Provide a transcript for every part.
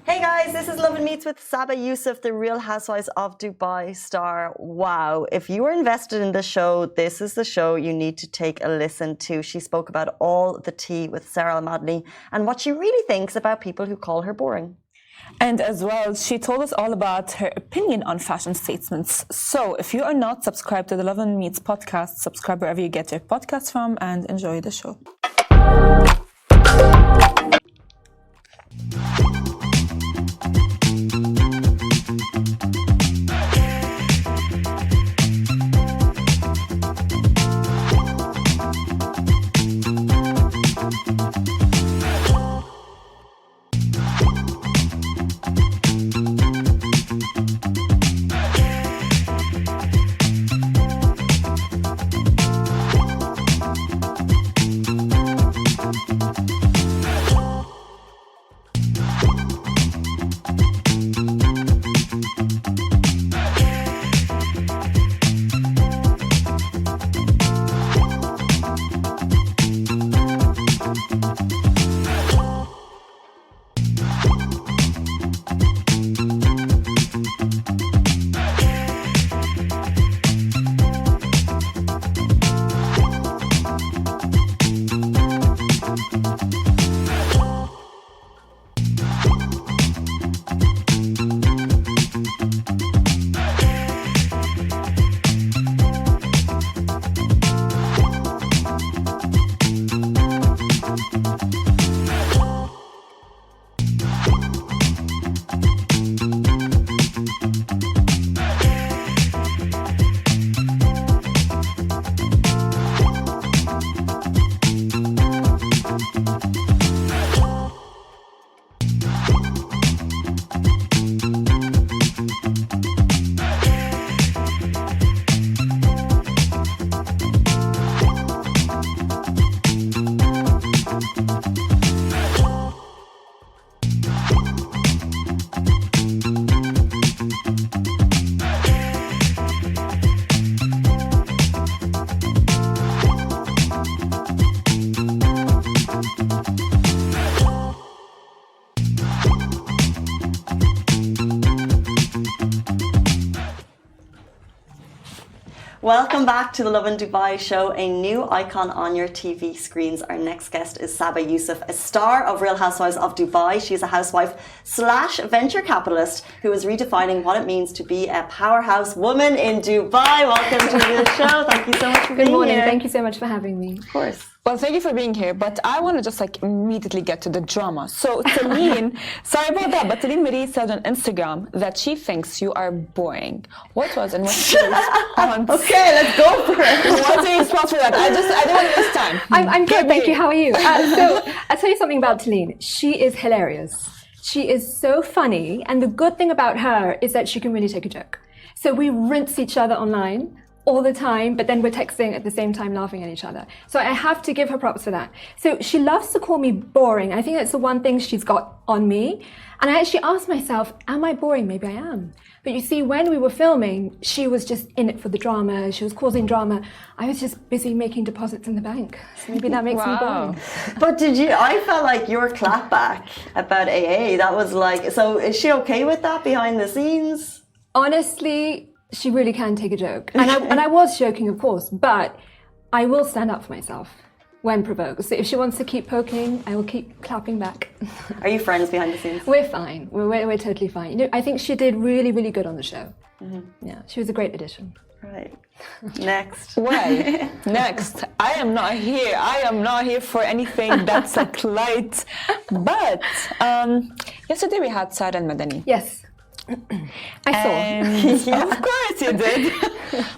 Hey guys, this is Lovin Meets with Saba Yussouf, the Real Housewives of Dubai star. Wow, if you are invested in this show, this is the show you need to take a listen to. She spoke about all the tea with Sarah Al-Madani and what she really thinks about people who call her boring. And as well, she told us all about her opinion on fashion statements. So if you are not subscribed to the Lovin Meets podcast, subscribe wherever you get your podcasts from and enjoy the show. Welcome back to the Lovin Dubai show, a new icon on your TV screens. Our next guest is Saba Yussouf, a star of Real Housewives of Dubai. She's a housewife / venture capitalist who is redefining what it means to be a powerhouse woman in Dubai. Welcome to the show. Thank you so much for being here. Good morning. Thank you so much for having me. Of course. Well, thank you for being here, but I want to just immediately get to the drama. So Taline, sorry about that, but Taline Marie said on Instagram that she thinks you are boring. What was your response? Okay, let's go for it. What's your response for that? I don't want to waste time. I'm good, thank you. How are you? So I'll tell you something about Taline. She is hilarious. She is so funny, and the good thing about her is that she can really take a joke. So we rinse each other online all the time, but then we're texting at the same time, laughing at each other. So I have to give her props for that. So she loves to call me boring. I think that's the one thing she's got on me. And I actually asked myself, am I boring? Maybe I am. But you see, when we were filming, she was just in it for the drama. She was causing drama. I was just busy making deposits in the bank. So maybe that makes me boring. But I felt like your clapback about AA, that was so is she okay with that behind the scenes? Honestly, she really can take a joke. And I was joking, of course, but I will stand up for myself when provoked. So if she wants to keep poking, I will keep clapping back. Are you friends behind the scenes? We're fine. We're totally fine. I think she did really, really good on the show. Mm-hmm. Yeah, she was a great addition. Right. Next. Well, next. I am not here for anything that's light. But yesterday we had Sarah Al-Madani. Yes. I saw. Yeah. Of course you did.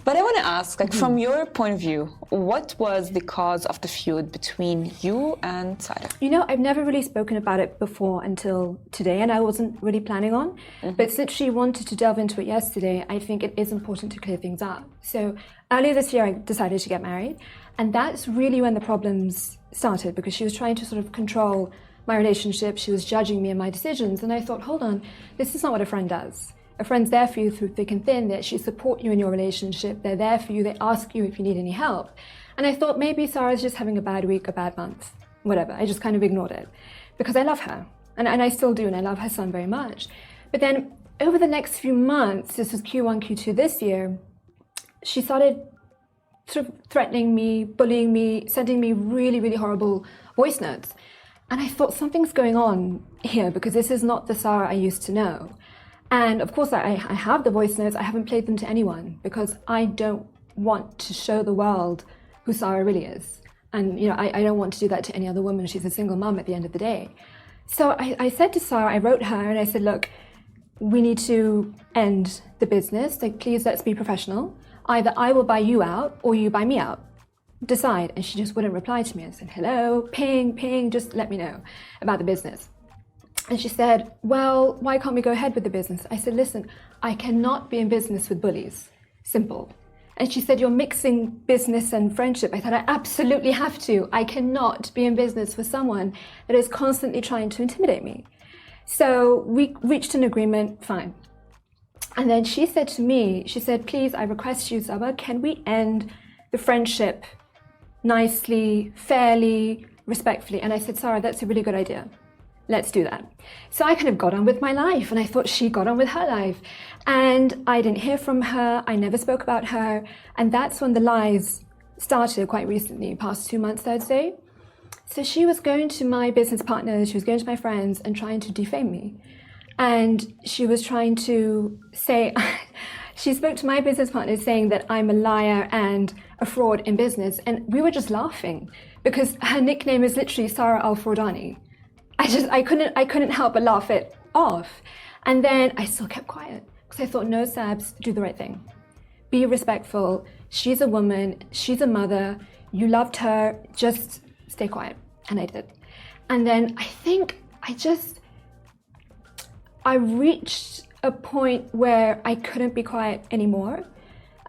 But I want to ask, from your point of view, what was the cause of the feud between you and Sarah? I've never really spoken about it before until today, and I wasn't really planning on. Mm-hmm. But since she wanted to delve into it yesterday, I think it is important to clear things up. So earlier this year, I decided to get married, and that's really when the problems started, because she was trying to sort of control my relationship. She was judging me and my decisions, and I thought, hold on, this is not what a friend does. A friend's there for you through thick and thin. They actually support you in your relationship. They're there for you. They ask you if you need any help. And I thought maybe Sarah's just having a bad week, a bad month. whatever. I just kind of ignored it because I love her. And I still do, and I love her son very much. But then over the next few months, this was Q1, Q2 this year, she started sort of threatening me, bullying me, sending me really, really horrible voice notes. And I thought something's going on here because this is not the Sarah I used to know. And of course, I have the voice notes. I haven't played them to anyone because I don't want to show the world who Sarah really is. And, you know, I don't want to do that to any other woman. She's a single mum at the end of the day. So I said to Sarah, I wrote her and I said, look, we need to end the business. Like, please, let's be professional. Either I will buy you out or you buy me out. Decide. And she just wouldn't reply to me. I said, hello, ping, ping, just let me know about the business. And she said, well, why can't we go ahead with the business? I said, listen, I cannot be in business with bullies. Simple. And she said, you're mixing business and friendship. I said, I absolutely have to. I cannot be in business with someone that is constantly trying to intimidate me. So we reached an agreement, fine. And then she said to me, she said, please, I request you, Saba, can we end the friendship nicely, fairly, respectfully? And I said, Sarah, that's a really good idea. Let's do that. So I kind of got on with my life, and I thought she got on with her life. And I didn't hear from her. I never spoke about her. And that's when the lies started quite recently, past 2 months, I'd say. So she was going to my business partners, she was going to my friends and trying to defame me. And she was trying to say, she spoke to my business partners saying that I'm a liar and a fraud in business. And we were just laughing because her nickname is literally Sarah Al-Fraudani. I couldn't help but laugh it off. And then I still kept quiet because I thought, no, Sabs, do the right thing. Be respectful. She's a woman. She's a mother. You loved her. Just stay quiet. And I did. And then I think I reached a point where I couldn't be quiet anymore.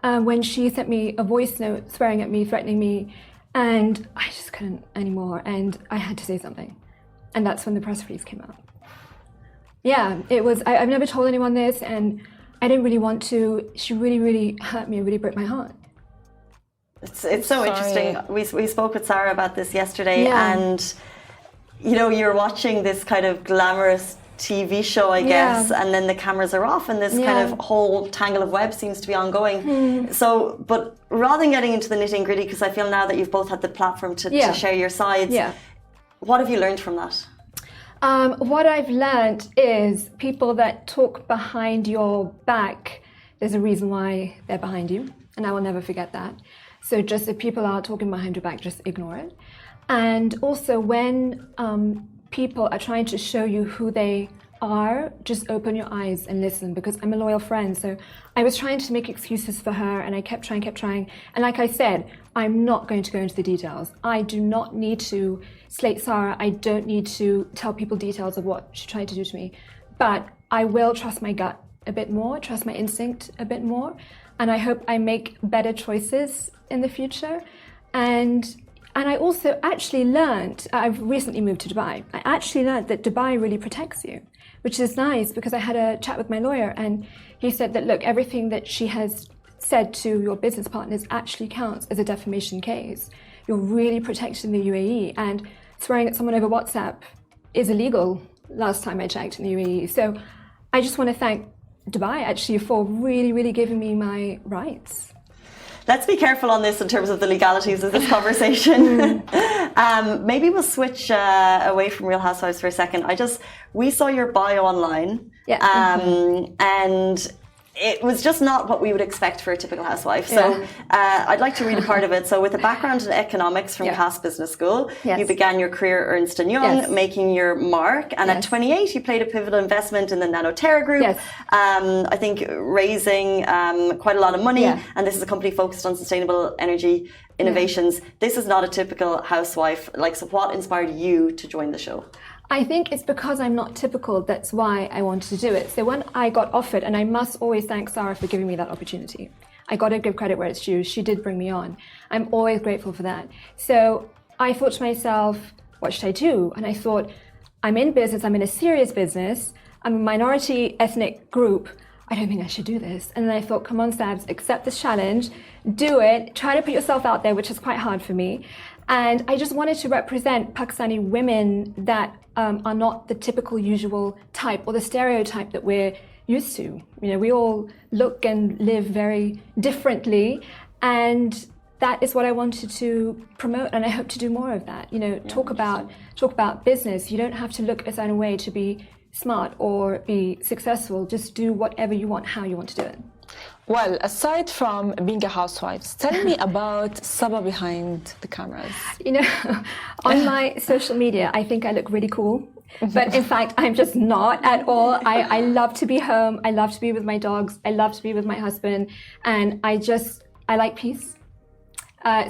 When she sent me a voice note swearing at me, threatening me, and I just couldn't anymore. And I had to say something. And that's when the press release came out. Yeah, it was, I've never told anyone this, and I didn't really want to. She really, really hurt me, really broke my heart. It's so interesting. We spoke with Sarah about this yesterday, and, you know, you're watching this kind of glamorous TV show, I guess, and then the cameras are off, and this kind of whole tangle of web seems to be ongoing. So, but rather than getting into the nitty and gritty, because I feel now that you've both had the platform to share your sides, what have you learned from that? What I've learned is people that talk behind your back, there's a reason why they're behind you, and I will never forget that. So just if people are talking behind your back, just ignore it. And also when people are trying to show you who they are, just open your eyes and listen, because I'm a loyal friend. So I was trying to make excuses for her, and I kept trying. And like I said, I'm not going to go into the details. I do not need to slate Sarah. I don't need to tell people details of what she tried to do to me. But I will trust my gut a bit more, trust my instinct a bit more. And I hope I make better choices in the future. And I also actually learned, I've recently moved to Dubai. I actually learned that Dubai really protects you, which is nice, because I had a chat with my lawyer, and he said that, look, everything that she has said to your business partners actually counts as a defamation case. You're really protected in the UAE, and swearing at someone over WhatsApp is illegal last time I checked in the UAE. So I just want to thank Dubai actually for really, really giving me my rights. Let's be careful on this in terms of the legalities of this conversation. Maybe we'll switch away from Real Housewives for a second. We saw your bio online, and it was just not what we would expect for a typical housewife. So I'd like to read a part of it. So with a background in economics from Cass Business School, you began your career at Ernst & Young, making your mark. And at 28, you played a pivotal investment in the Nanoterra Group. I think raising quite a lot of money. And this is a company focused on sustainable energy innovations. This is not a typical housewife. So what inspired you to join the show? I think it's because I'm not typical, that's why I wanted to do it. So when I got offered, and I must always thank Sarah for giving me that opportunity. I got to give credit where it's due. She did bring me on. I'm always grateful for that. So I thought to myself, what should I do? And I thought, I'm in business, I'm in a serious business, I'm a minority ethnic group. I don't think I should do this. And then I thought, come on, Sabs, accept this challenge, do it, try to put yourself out there, which is quite hard for me. And I just wanted to represent Pakistani women that are not the typical usual type or the stereotype that we're used to. You know, we all look and live very differently, and that is what I wanted to promote, and I hope to do more of that. You know, talk about business. You don't have to look a certain way to be smart or be successful. Just do whatever you want, how you want to do it. Well, aside from being a housewife, tell me about Saba behind the cameras. You know, on my social media, I think I look really cool. But in fact, I'm just not at all. I love to be home. I love to be with my dogs. I love to be with my husband. And I like peace.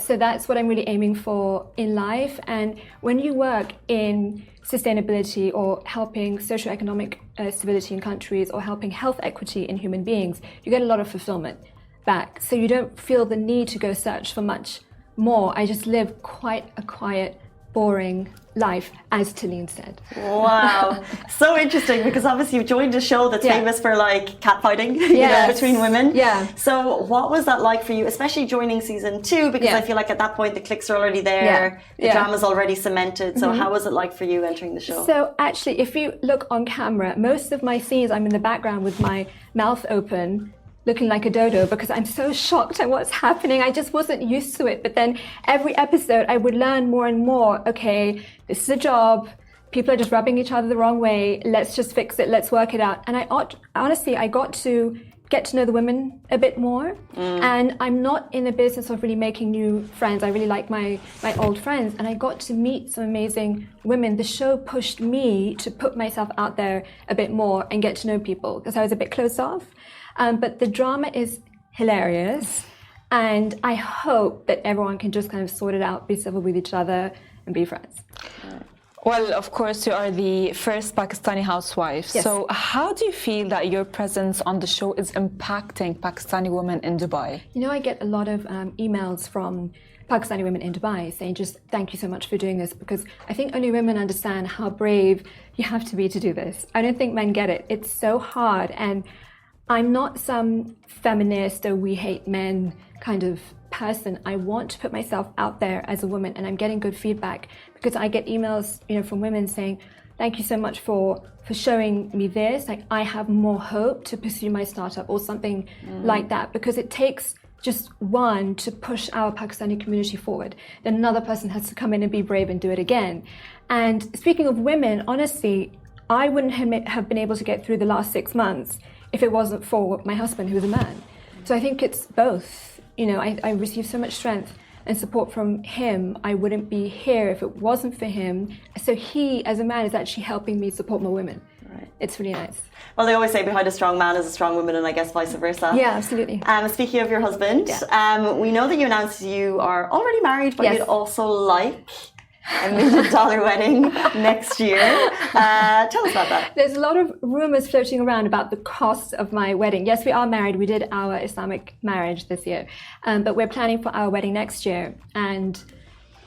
So that's what I'm really aiming for in life. And when you work in sustainability or helping socioeconomic stability in countries or helping health equity in human beings, you get a lot of fulfillment back. So you don't feel the need to go search for much more. I just live quite a quiet, boring life, as Talene said. Wow, so interesting, because obviously you've joined a show that's famous for like catfighting, you know, between women. Yeah. So what was that like for you, especially joining season 2? Because I feel like at that point the clicks are already there, the drama's already cemented. So how was it like for you entering the show? So actually, if you look on camera, most of my scenes I'm in the background with my mouth open, looking like a dodo, because I'm so shocked at what's happening. I just wasn't used to it. But then every episode I would learn more and more, okay, this is a job. People are just rubbing each other the wrong way. Let's just fix it. Let's work it out. And honestly, I got to get to know the women a bit more. And I'm not in the business of really making new friends. I really like my old friends. And I got to meet some amazing women. The show pushed me to put myself out there a bit more and get to know people, because I was a bit closed off. But the drama is hilarious, and I hope that everyone can just kind of sort it out, be civil with each other, and be friends. Well, of course, you are the first Pakistani housewife. Yes. So how do you feel that your presence on the show is impacting Pakistani women in Dubai? You know, I get a lot of emails from Pakistani women in Dubai saying just thank you so much for doing this, because I think only women understand how brave you have to be to do this. I don't think men get it. It's so hard, and I'm not some feminist or we hate men kind of person. I want to put myself out there as a woman, and I'm getting good feedback, because I get emails, you know, from women saying, thank you so much for showing me this. Like, I have more hope to pursue my startup or something like that, because it takes just one to push our Pakistani community forward. Then another person has to come in and be brave and do it again. And speaking of women, honestly, I wouldn't have been able to get through the last 6 months if it wasn't for my husband, who is a man. So I think it's both. You know, I receive so much strength and support from him. I wouldn't be here if it wasn't for him. So he, as a man, is actually helping me support more women. Right. It's really nice. Well, they always say behind a strong man is a strong woman, and I guess vice versa. Yeah, absolutely. Speaking of your husband, we know that you announced you are already married, but you'd also like $1 million wedding next year. Tell us about that. There's a lot of rumors floating around about the cost of my wedding. Yes, we are married. We did our Islamic marriage this year, but we're planning for our wedding next year. And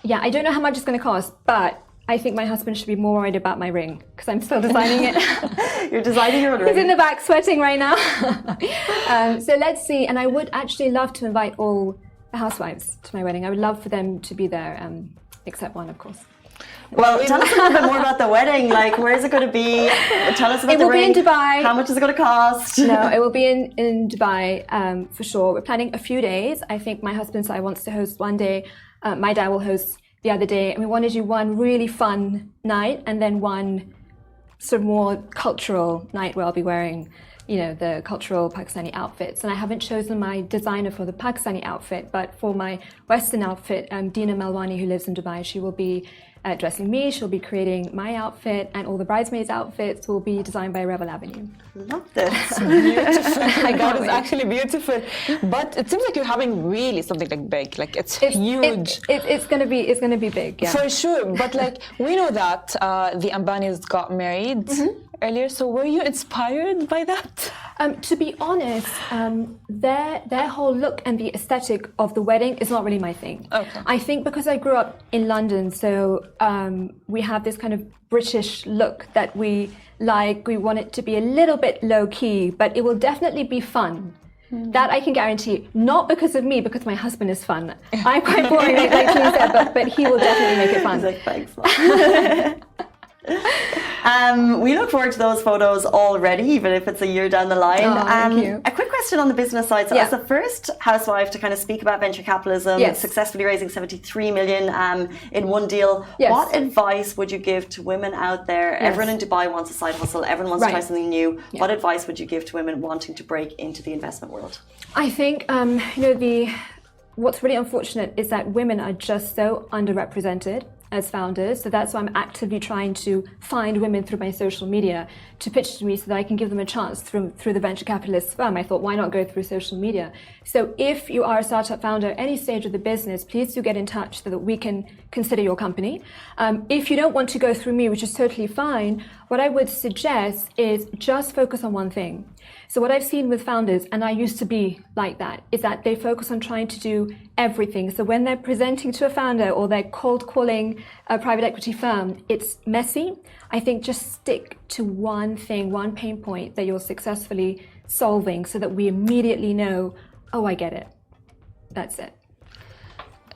yeah, I don't know how much it's going to cost, but I think my husband should be more worried about my ring, because I'm still designing it. You're designing your own ring. He's in the back sweating right now. So let's see. And I would actually love to invite all the housewives to my wedding. I would love for them to be there. Except one, of course. Well, tell us a little bit more about the wedding. Like, where is it going to be? Tell us about the ring. It will be in Dubai. How much is it going to cost? No, it will be in Dubai for sure. We're planning a few days. I think my husband's side wants to host one day. My dad will host the other day. And we want to do one really fun night and then one sort of more cultural night where I'll be wearing, you know, the cultural Pakistani outfits. And I haven't chosen my designer for the Pakistani outfit, but for my Western outfit, Dina Malwani, who lives in Dubai, she will be dressing me. She'll be creating my outfit, and all the bridesmaids' outfits will be designed by Rebel Avenue. Love this. Beautiful. My God, it's actually beautiful. But it seems like you're having really something like big. Like it's huge. It's gonna be big. Yeah. For sure. But like we know that the Ambanis got married earlier. So were you inspired by that? To be honest, their whole look and the aesthetic of the wedding is not really my thing. Okay. I think because I grew up in London, so we have this kind of British look that we like. We want it to be a little bit low key, but it will definitely be fun. That I can guarantee. Not because of me, because my husband is fun. I'm quite boring, like Celine said, but he will definitely make it fun. He's like, thanks. We look forward to those photos already, even if it's a year down the line. Thank you. A quick question on the business side. So, as the first housewife to kind of speak about venture capitalism, successfully raising 73 million in one deal, what advice would you give to women out there? Everyone in Dubai wants a side hustle. Everyone wants to try something new. What advice would you give to women wanting to break into the investment world? I think, what's really unfortunate is that women are just so underrepresented as founders. So that's why I'm actively trying to find women through my social media to pitch to me so that I can give them a chance through the venture capitalist firm. I thought, why not go through social media? So if you are a startup founder at any stage of the business, please do get in touch so that we can consider your company. If you don't want to go through me, which is totally fine, what I would suggest is just focus on one thing. So what I've seen with founders, and I used to be like that, is that they focus on trying to do everything. So when they're presenting to a founder or they're cold calling a private equity firm, it's messy. I think just stick to one thing, one pain point that you're successfully solving so that we immediately know, oh, I get it. That's it.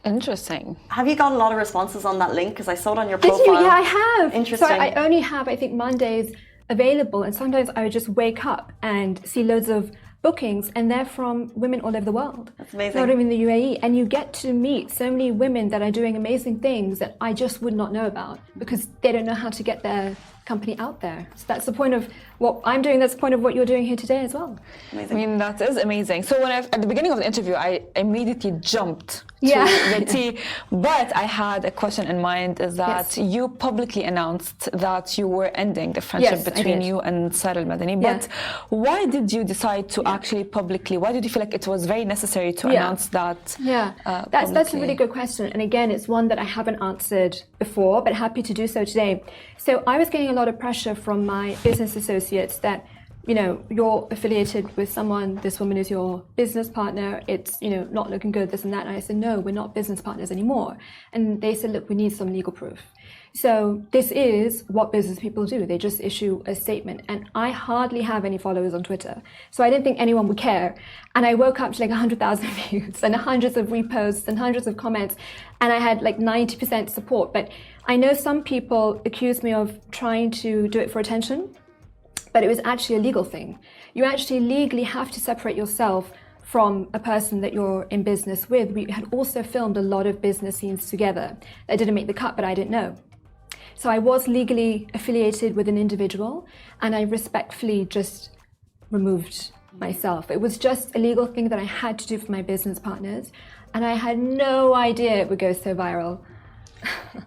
Interesting. Have you got a lot of responses on that link? Because I saw it on your profile. Did you? Yeah, I have. Interesting. So I only have, I think, Mondays available, and sometimes I would just wake up and see loads of bookings, and they're from women all over the world. That's amazing. Not even the UAE. And you get to meet so many women that are doing amazing things that I just would not know about because they don't know how to get their company out there. So that's the point of what I'm doing. That's the point of what you're doing here today as well. Amazing. I mean, that is amazing. So at the beginning of the interview, I immediately jumped to the tea. But I had a question in mind, is that you publicly announced that you were ending the friendship between you and Sarah Al-Madani. But why did you decide to actually publicly, why did you feel like it was very necessary to announce that? That's a really good question. And again, it's one that I haven't answered before, but happy to do so today. So I was getting a lot of pressure from my business associates that, you know, you're affiliated with someone, this woman is your business partner, it's, you know, not looking good, this and that. And I said, no, we're not business partners anymore. And they said, look, we need some legal proof. So this is what business people do. They just issue a statement. And I hardly have any followers on Twitter. So I didn't think anyone would care. And I woke up to like 100,000 views and hundreds of reposts and hundreds of comments. And I had like 90% support. But I know some people accuse me of trying to do it for attention, but it was actually a legal thing. You actually legally have to separate yourself from a person that you're in business with. We had also filmed a lot of business scenes together that didn't make the cut, but I didn't know. So I was legally affiliated with an individual, and I respectfully just removed myself. It was just a legal thing that I had to do for my business partners, and I had no idea it would go so viral.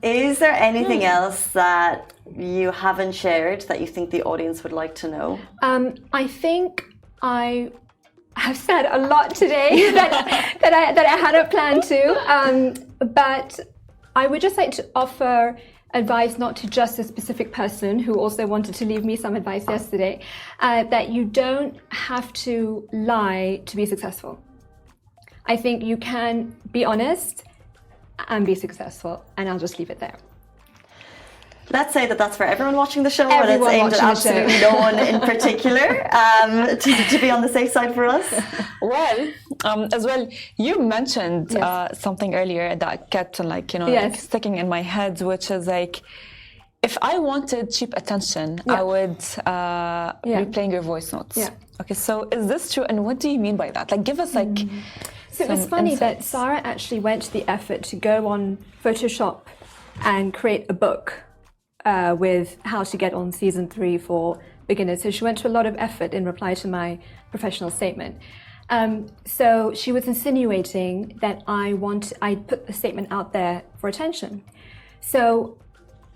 Is there anything else that you haven't shared that you think the audience would like to know? I think I have said a lot today that I hadn't planned to, but I would just like to offer advice not to just a specific person who also wanted to leave me some advice yesterday, that you don't have to lie to be successful. I think you can be honest and be successful, and I'll just leave it there. Let's say that that's for everyone watching the show, and it's aimed at absolutely no one in particular, to be on the safe side for us. Well, as well, you mentioned something earlier that kept on like sticking in my head, which is like, if I wanted cheap attention, I would be playing your voice notes. Okay, so is this true, and what do you mean by that? Like, give us like. So it was funny that Sarah actually went to the effort to go on Photoshop and create a book with how to get on season 3 for beginners. So she went to a lot of effort in reply to my professional statement. So she was insinuating that I put the statement out there for attention. So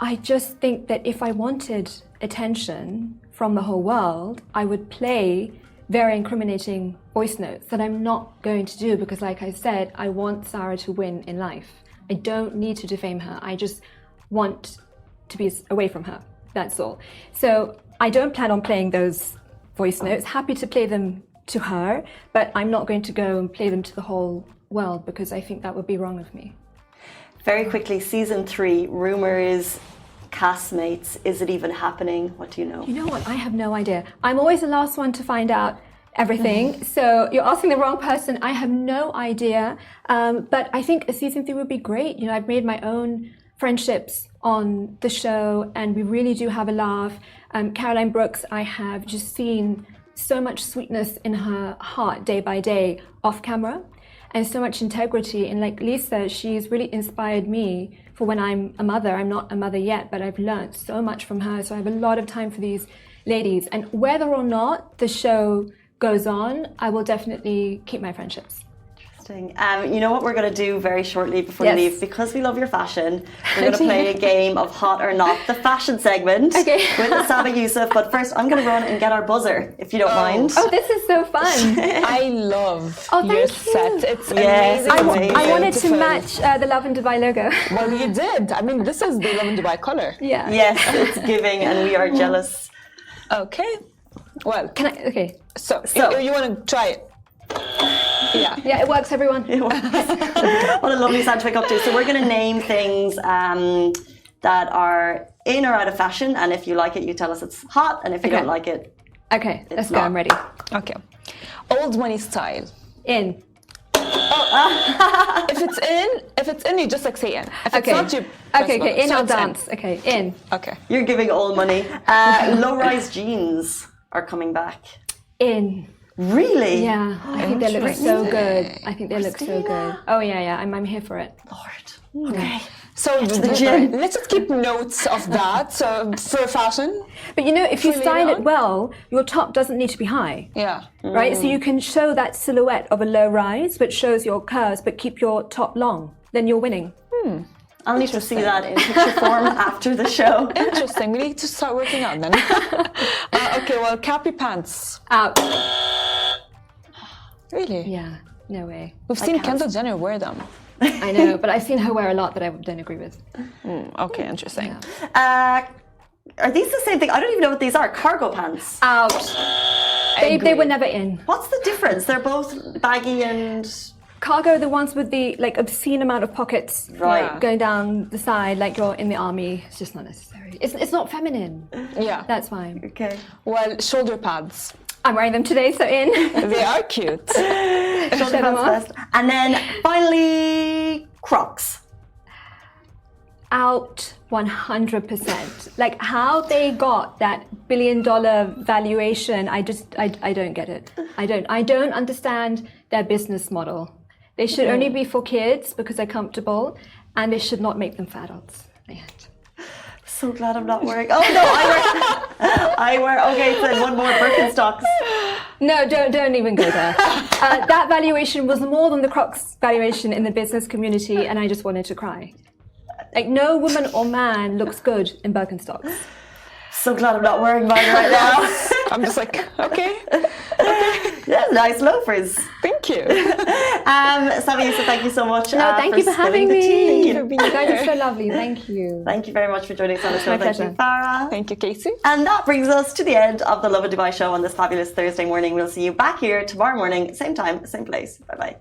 I just think that if I wanted attention from the whole world, I would play very incriminating voice notes that I'm not going to do because, like I said, I want Sarah to win in life. I don't need to defame her. I just want to be away from her. That's all. So I don't plan on playing those voice notes. Happy to play them to her, but I'm not going to go and play them to the whole world because I think that would be wrong of me. Very quickly, season 3, rumors, castmates, is it even happening? What do you know? You know what? I have no idea. I'm always the last one to find out everything. So you're asking the wrong person. I have no idea. But I think a season 3 would be great. You know, I've made my own friendships on the show, and we really do have a laugh. Caroline Brooks, I have just seen so much sweetness in her heart day by day off camera, and so much integrity. And like Lisa, she's really inspired me for when I'm a mother. I'm not a mother yet, but I've learned so much from her. So I have a lot of time for these ladies. And whether or not the show goes on, I will definitely keep my friendships. You know what we're going to do very shortly before Yes. you leave? Because we love your fashion, we're going to play a game of Hot or Not, the fashion segment with Saba Yussouf. But first, I'm going to run and get our buzzer, if you don't mind. Oh, this is so fun. I love Oh, thank your you. set. It's Yes, amazing. I wanted to Beautiful. match the Lovin Dubai logo. Well, you did. I mean, this is the Lovin Dubai color. Yeah. Yes, it's giving, and we are jealous. Okay. Well, Can I? Okay. so So- you want to try it? Yeah. Yeah, it works, everyone. What a lovely sound to wake up to. So we're going to name things that are in or out of fashion, and if you like it, you tell us it's hot, and if you don't like it, Okay, let's go. not. I'm ready. Okay. Old money style. In. If it's in, you just like say in. If Okay. it's not, you press Okay, button. okay. In, So I'll it's in. dance. Okay, in. Okay. you're giving all money. Low-rise jeans are coming back. In. Really? Yeah, I think they look so Interesting. good. I think they look so good. Oh yeah, yeah. I'm here for it. Lord. Okay. So the gym. let's just keep notes of that. So for fashion, But you know, if you Fully style it on? well, your top doesn't need to be high. yeah. Right? So you can show that silhouette of a low rise, but shows your curves, but keep your top long. Then you're winning. I'll need to see that in picture form after the show. Interesting. We need to start working out then. Okay. Well, cappy pants. Out. Really? Yeah. No way. We've seen can't. Kendall Jenner wear them. I know, but I've seen her wear a lot that I don't agree with. Okay. Interesting. Are these the same thing? I don't even know what these are. Cargo pants. Out. They agree. were never in. What's the difference? They're both baggy and... Cargo, the ones with the like obscene amount of pockets Right. going down the side, like you're in the army. It's just not necessary. It's not feminine. Yeah. That's fine. Okay. Well, shoulder pads. I'm wearing them today, so in. They are cute. Shoulder Show them pads off. best. And then finally, Crocs. Out 100%. Like how they got that $1 billion valuation, I don't get it. I don't understand their business model. They should only be for kids because they're comfortable, and they should not make them for adults. So glad I'm not wearing... Oh no, I wear... Okay, so one more Birkenstocks. No, don't even go there. That valuation was more than the Crocs valuation in the business community, and I just wanted to cry. Like no woman or man looks good in Birkenstocks. So glad I'm not wearing mine right now. I'm just like, okay. Yeah, nice loafers. Thank you. Saba Yussouf, thank you so much. No, thank you for having spilling the me. tea. you for being You guys here. are so lovely. Thank you. Thank you very much for joining us on the show. My Thank you, pleasure. Farah. Thank you, Casey. And that brings us to the end of the Lovin Dubai show on this fabulous Thursday morning. We'll see you back here tomorrow morning, same time, same place. Bye-bye.